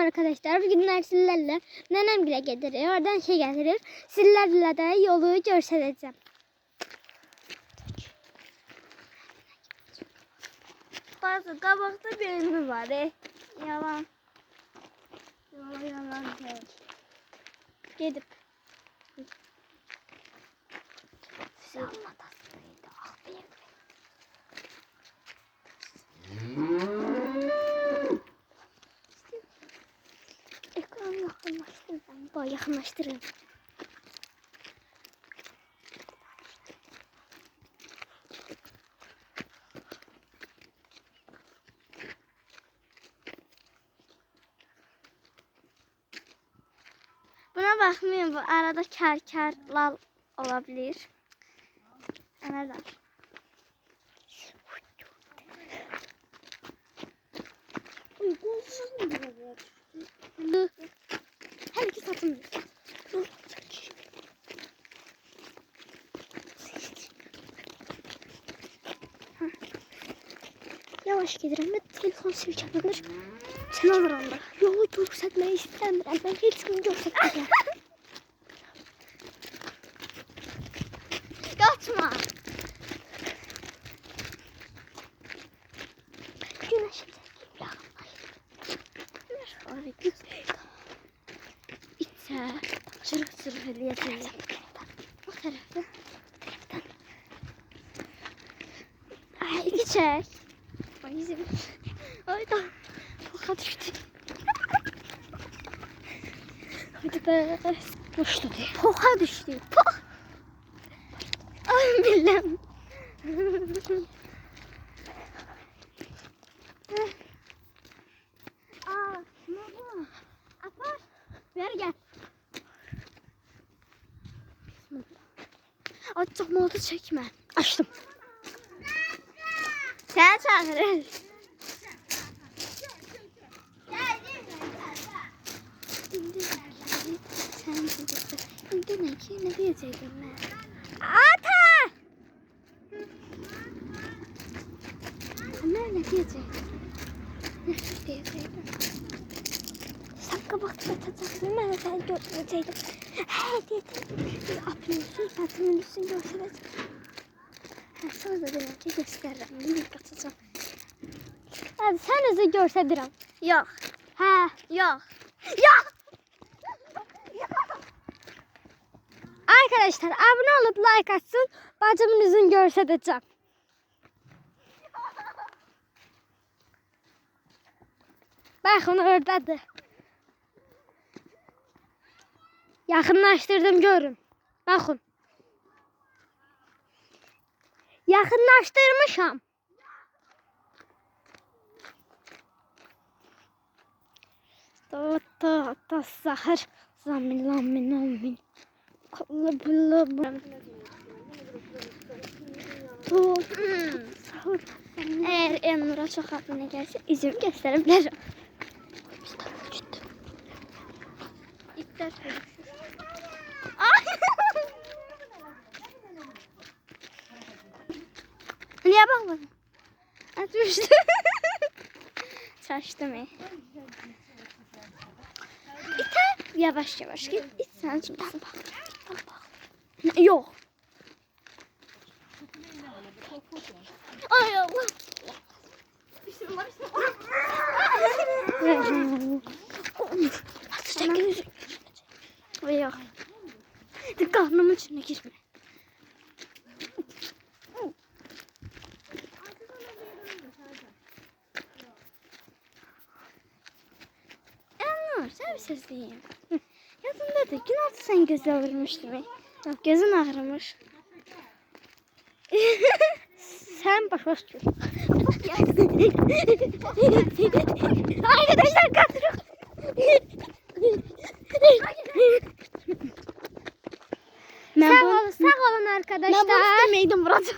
arkadaşlar. Bugün sizlerle nenem bile getiriyor. Oradan şey getirir. Sizlerle de yolu göstereceğim. Bazı kabakta bir mi var? Yalan. Yalan değil. Gidip. Ekranı yakınlaştırın. Bak yakınlaştırın. Buna bakmayın, bu arada kar olabilir. Nereden? Her iki satın. Yavaş gelirim ve telefon sivri çakılır. Sen alır anda. Yolu göstermeyi istemiyorum. Ben hepsini göstermeyeceğim. Kaçma. Güneşe İçe. Sırf eleyeceğim. Bu tarafta. Ay iki çek. Ay bizim. Ay da. Poka düştü. Hadi be. Düştü diye. Poka düştü. Pok. Ay bilmem. Aa, ne bu? Apar. Ver gel. Açık modu çekme. Açtım. Sen çağırır. Ne diyecektim ben? Ata! Ne diyecektim? Ne diyecektim? Sen kabak satacaksın, ben sen götürecektim. He diyecektim. Yapıyorsun, satın üstünü göstereceğim. Sonra da demek ki gösteririm. Bir katacağım. Hadi sen özü gösteririm. Yok. He. Yok. Yok. Arkadaşlar abone olup like atsın. Bacımın yüzünü göstereceğim. Bakın oradadır. Yakınlaştırdım görün. Bakın. Yakınlaştırmışam. Ta sahır. Zamin. Eğer Elnur'a çok aklına gelse izin gösterebilirim. İpler niye bakmadın? Atmıştım. Şaştım ya. İter. Yavaş git. İt sen şimdi bak. Yok. Ay Allah. Yok. Karnımın içine girme. Sen bir ses diyeyim. Yadında da gün altı sen gözü ağrımış değil mi? Yok gözün ağrımış. Sen başa dur. Arkadaşlar kaçırıyor. Sağ olun arkadaşlar. Ben bunu istemeydim Murat.